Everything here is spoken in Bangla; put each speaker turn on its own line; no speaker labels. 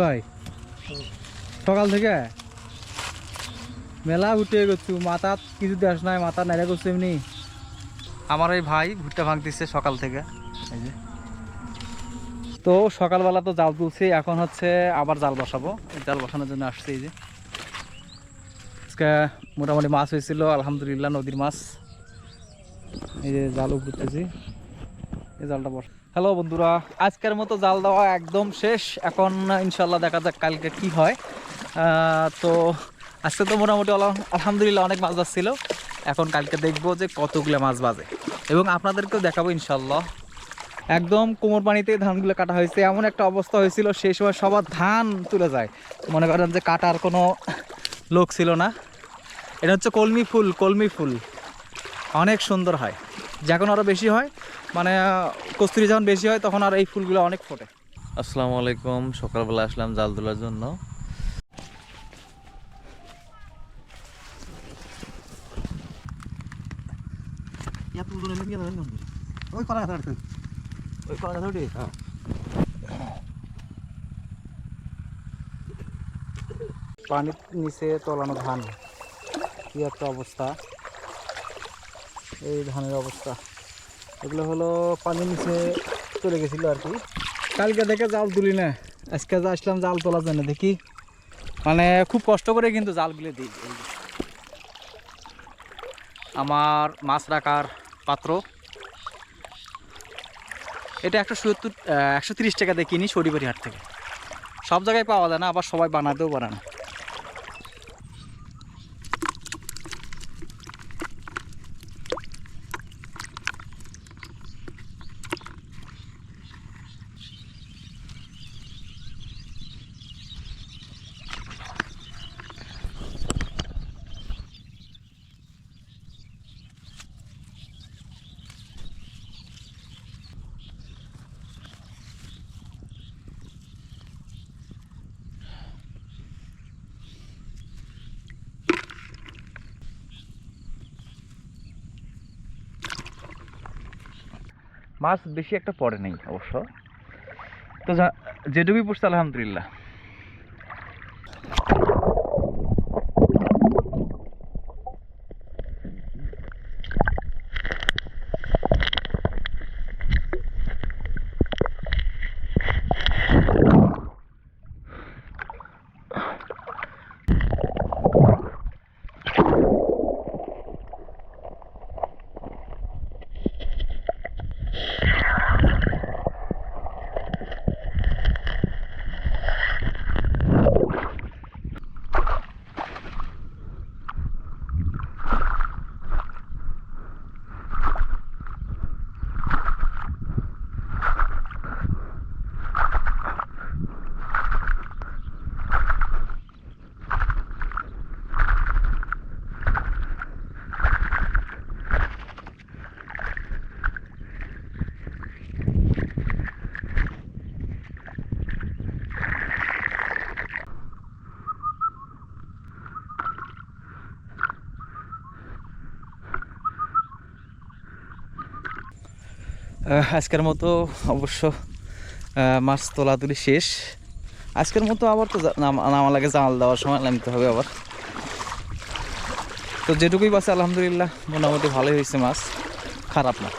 ভাই সকাল থেকে মেলা উঠে গেছু, মাথা কিছু দেশ নাই, মাথা নাইরা করছে এমনি। আমার এই ভাই ভুট্টা ভাঙতেছে সকাল থেকে। এই যে তো সকালবেলা তো জাল তুলছি, এখন হচ্ছে আবার জাল বসাবো। জাল বসানোর জন্য আসছে। এই যে আজকে মোটামুটি মাছ হয়েছিল আলহামদুলিল্লাহ, নদীর মাছ। এই যে জাল উপড়তেছি, এই জালটা বস। হ্যালো বন্ধুরা, আজকের মতো জাল দেওয়া একদম শেষ। এখন ইনশাল্লাহ দেখা যাক কালকে কি হয়। তো আজকে তো মোটামুটি আলহামদুলিল্লাহ অনেক মাছ বাজছিল। এখন কালকে দেখবো যে কতগুলো মাছ বাজে এবং আপনাদেরকেও দেখাবো ইনশাল্লাহ। একদম কোমর পানিতে ধানগুলো কাটা হয়েছে, এমন একটা অবস্থা হয়েছিল সেই সময় সবার ধান তুলে যায়, মনে করেন যে কাটার কোনো লোক ছিল না। এটা হচ্ছে কলমি ফুল, কলমি ফুল অনেক সুন্দর হয়, যখন আরও বেশি হয়, মানে কস্তুরি যখন বেশি হয় তখন আর এই ফুলগুলো অনেক ফোটে।
আসসালামু আলাইকুম, সকালবেলা আসলাম জাল তোলার জন্য।
পানির নিচে তলানো ধান, কি একটা অবস্থা। এই ধানের অবস্থা, এগুলো হলো পানির নিচে চলে গেছিল আর কি। কালকে দেখে জাল তুলি না, আজকে যা আসলাম জাল তোলার জন্য। দেখি মানে খুব কষ্ট করে কিন্তু জালগুলো দিই। আমার মাছ রাখার পাত্র, এটা 130 টাকা দিয়ে কিনি শরীবাড়ি হাট থেকে। সব জায়গায় পাওয়া যায় না, আবার সবাই বানাতেও পারে না।
মাছ বেশি একটা পড়ে নেই অবশ্য, তো যেটুকুই পড়ছে আলহামদুলিল্লাহ।
আজকের মতো অবশ্য মাছ তোলাতুলি শেষ। আজকের মতো আবার তো নামা লাগে, জাল দেওয়ার সময় নামতে হবে আবার। তো যেটুকুই পাচ্ছে আলহামদুলিল্লাহ মোটামুটি ভালোই হয়েছে, মাছ খারাপ না।